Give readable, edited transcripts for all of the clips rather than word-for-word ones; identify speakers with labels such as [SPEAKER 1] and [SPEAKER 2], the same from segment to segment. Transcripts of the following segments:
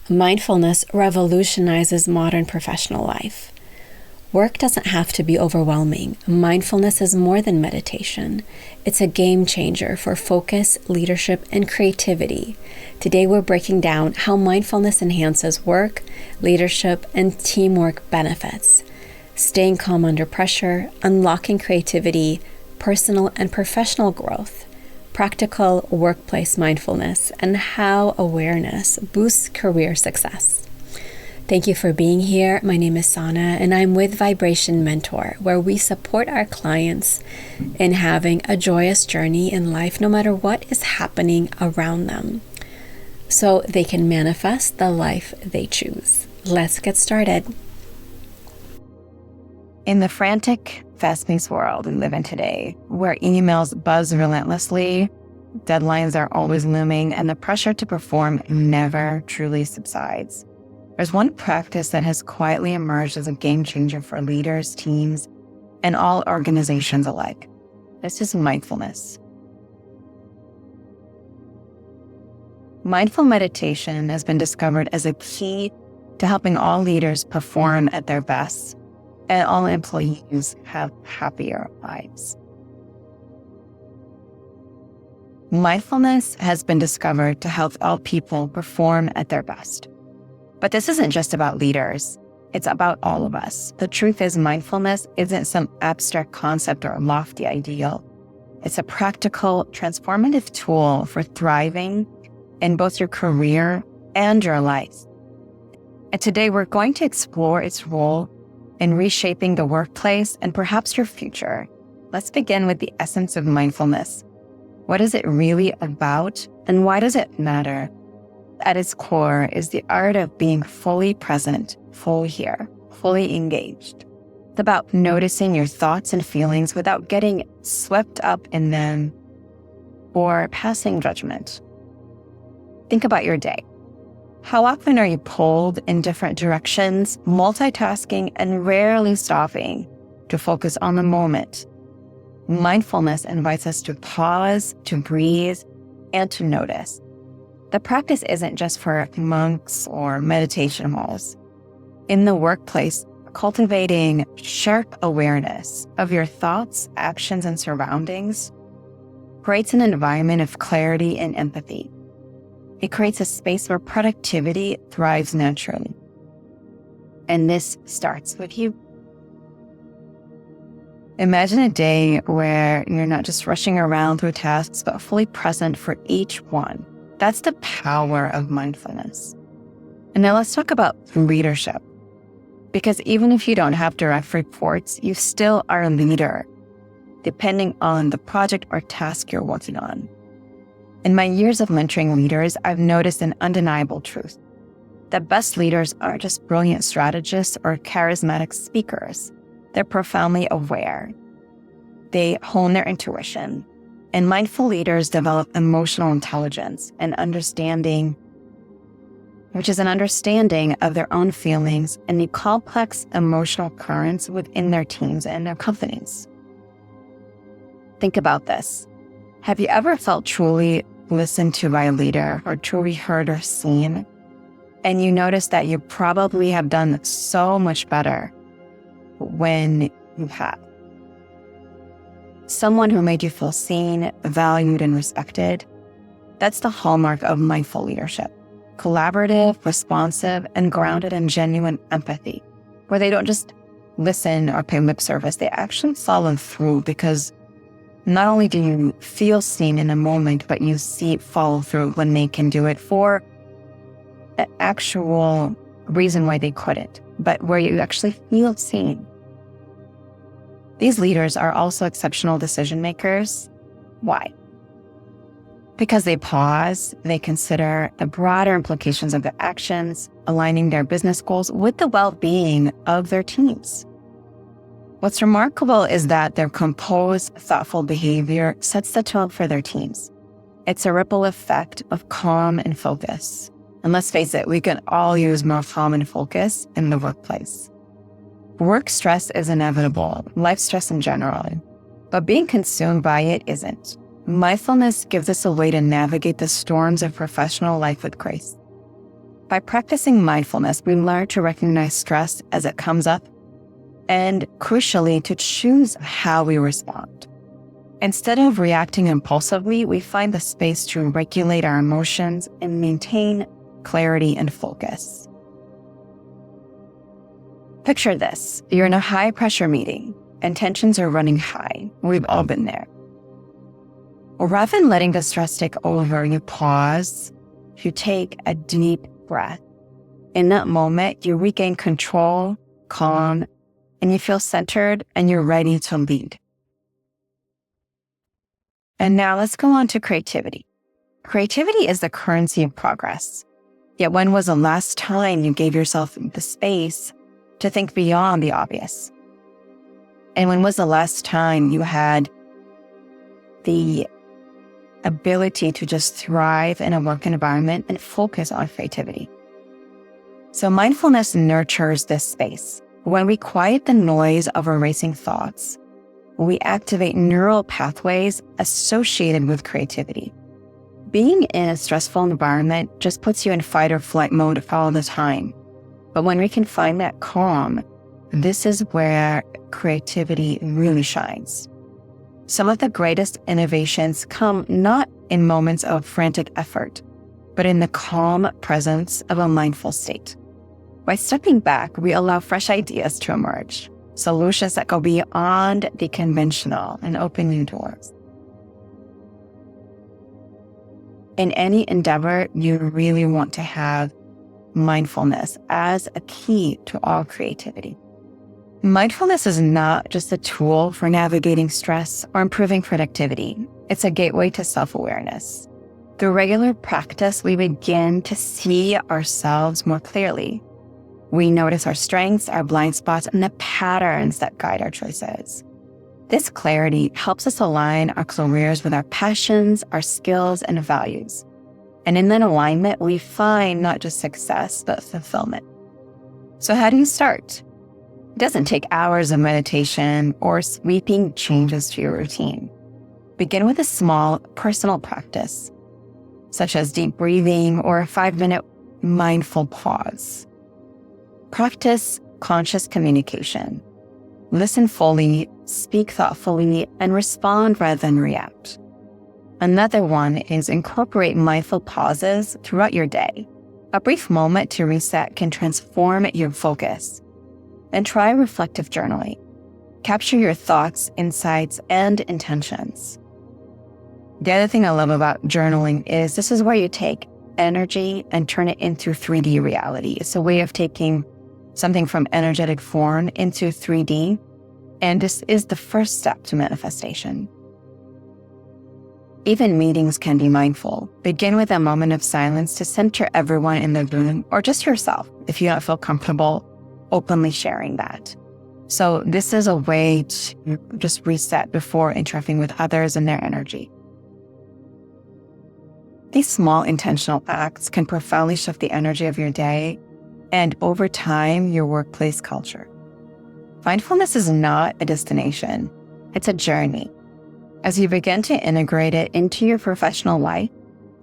[SPEAKER 1] Mindfulness revolutionizes modern professional life. Work doesn't have to be overwhelming. Mindfulness is more than meditation. It's a game changer for focus, leadership, and creativity. Today we're breaking down how mindfulness enhances work, leadership, and teamwork benefits. Staying calm under pressure, unlocking creativity, personal and professional growth, practical workplace mindfulness, and how awareness boosts career success. Thank you for being here. My name is Sana, and I'm with Vibration Mentor, where we support our clients in having a joyous journey in life, no matter what is happening around them, so they can manifest the life they choose. Let's get started.
[SPEAKER 2] In the frantic, fast-paced world we live in today, where emails buzz relentlessly, deadlines are always looming, and the pressure to perform never truly subsides, there's one practice that has quietly emerged as a game changer for leaders, teams, and all organizations alike. This is mindfulness. Mindful meditation has been discovered as a key to helping all leaders perform at their best and all employees have happier lives. Mindfulness has been discovered to help all people perform at their best. But this isn't just about leaders. It's about all of us. The truth is, mindfulness isn't some abstract concept or lofty ideal. It's a practical, transformative tool for thriving in both your career and your life. And today we're going to explore its role in reshaping the workplace and perhaps your future. Let's begin with the essence of mindfulness. What is it really about, and why does it matter? At its core is the art of being fully present, fully here, fully engaged. It's about noticing your thoughts and feelings without getting swept up in them or passing judgment. Think about your day. How often are you pulled in different directions, multitasking, and rarely stopping to focus on the moment? Mindfulness invites us to pause, to breathe, and to notice. The practice isn't just for monks or meditation halls. In the workplace, cultivating sharp awareness of your thoughts, actions, and surroundings creates an environment of clarity and empathy. It creates a space where productivity thrives naturally. And this starts with you. Imagine a day where you're not just rushing around through tasks, but fully present for each one. That's the power of mindfulness. And now let's talk about leadership. Because even if you don't have direct reports, you still are a leader, depending on the project or task you're working on. In my years of mentoring leaders, I've noticed an undeniable truth. The best leaders aren't just brilliant strategists or charismatic speakers. They're profoundly aware. They hone their intuition. And mindful leaders develop emotional intelligence and understanding, which is an understanding of their own feelings and the complex emotional currents within their teams and their companies. Think about this. Have you ever felt truly listened to by a leader or truly heard or seen? And you notice that you probably have done so much better when you have. Someone who made you feel seen, valued, and respected. That's the hallmark of mindful leadership. Collaborative, responsive, and grounded in genuine empathy, where they don't just listen or pay lip service, they actually follow through, because not only do you feel seen in a moment, but you see follow through when they can do it for the actual reason why they couldn't, but where you actually feel seen. These leaders are also exceptional decision makers. Why? Because they pause, they consider the broader implications of their actions, aligning their business goals with the well-being of their teams. What's remarkable is that their composed, thoughtful behavior sets the tone for their teams. It's a ripple effect of calm and focus. And let's face it, we can all use more calm and focus in the workplace. Work stress is inevitable, life stress in general, but being consumed by it isn't. Mindfulness gives us a way to navigate the storms of professional life with grace. By practicing mindfulness, we learn to recognize stress as it comes up and, crucially, to choose how we respond. Instead of reacting impulsively, we find the space to regulate our emotions and maintain clarity and focus. Picture this. You're in a high-pressure meeting and tensions are running high. We've all been there. Rather than letting the stress take over, you pause, you take a deep breath. In that moment, you regain control, calm, and you feel centered and you're ready to lead. And now let's go on to creativity. Creativity is the currency of progress. Yet when was the last time you gave yourself the space to think beyond the obvious? And when was the last time you had the ability to just thrive in a work environment and focus on creativity? So mindfulness nurtures this space. When we quiet the noise of our racing thoughts, we activate neural pathways associated with creativity. Being in a stressful environment just puts you in fight or flight mode all the time. But when we can find that calm, this is where creativity really shines. Some of the greatest innovations come not in moments of frantic effort, but in the calm presence of a mindful state. By stepping back, we allow fresh ideas to emerge, solutions that go beyond the conventional and open new doors. In any endeavor, you really want to have mindfulness as a key to all creativity. Mindfulness is not just a tool for navigating stress or improving productivity. It's a gateway to self-awareness. Through regular practice, we begin to see ourselves more clearly. We notice our strengths, our blind spots, and the patterns that guide our choices. This clarity helps us align our careers with our passions, our skills, and values. And in that alignment, we find not just success, but fulfillment. So how do you start? It doesn't take hours of meditation or sweeping changes to your routine. Begin with a small personal practice, such as deep breathing or a 5-minute mindful pause. Practice conscious communication. Listen fully, speak thoughtfully, and respond rather than react. Another one is incorporate mindful pauses throughout your day. A brief moment to reset can transform your focus. And try reflective journaling. Capture your thoughts, insights, and intentions. The other thing I love about journaling is this is where you take energy and turn it into 3D reality. It's a way of taking something from energetic form into 3D. And this is the first step to manifestation. Even meetings can be mindful. Begin with a moment of silence to center everyone in the room or just yourself if you don't feel comfortable openly sharing that. So this is a way to just reset before interacting with others and their energy. These small intentional acts can profoundly shift the energy of your day and over time, your workplace culture. Mindfulness is not a destination. It's a journey. As you begin to integrate it into your professional life,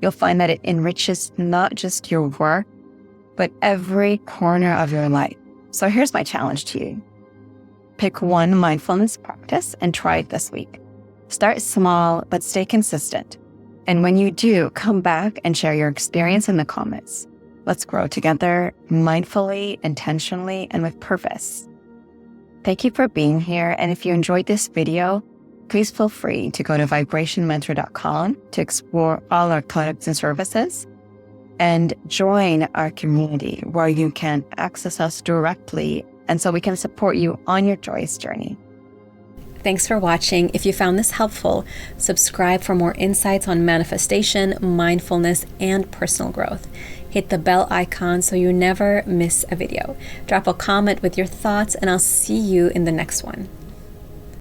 [SPEAKER 2] you'll find that it enriches not just your work, but every corner of your life. So here's my challenge to you. Pick one mindfulness practice and try it this week. Start small, but stay consistent. And when you do, come back and share your experience in the comments. Let's grow together mindfully, intentionally, and with purpose. Thank you for being here. And if you enjoyed this video, please feel free to go to vibrationmentor.com to explore all our products and services and join our community where you can access us directly and so we can support you on your joyous journey.
[SPEAKER 1] Thanks for watching. If you found this helpful, subscribe for more insights on manifestation, mindfulness, and personal growth. Hit the bell icon so you never miss a video. Drop a comment with your thoughts, and I'll see you in the next one.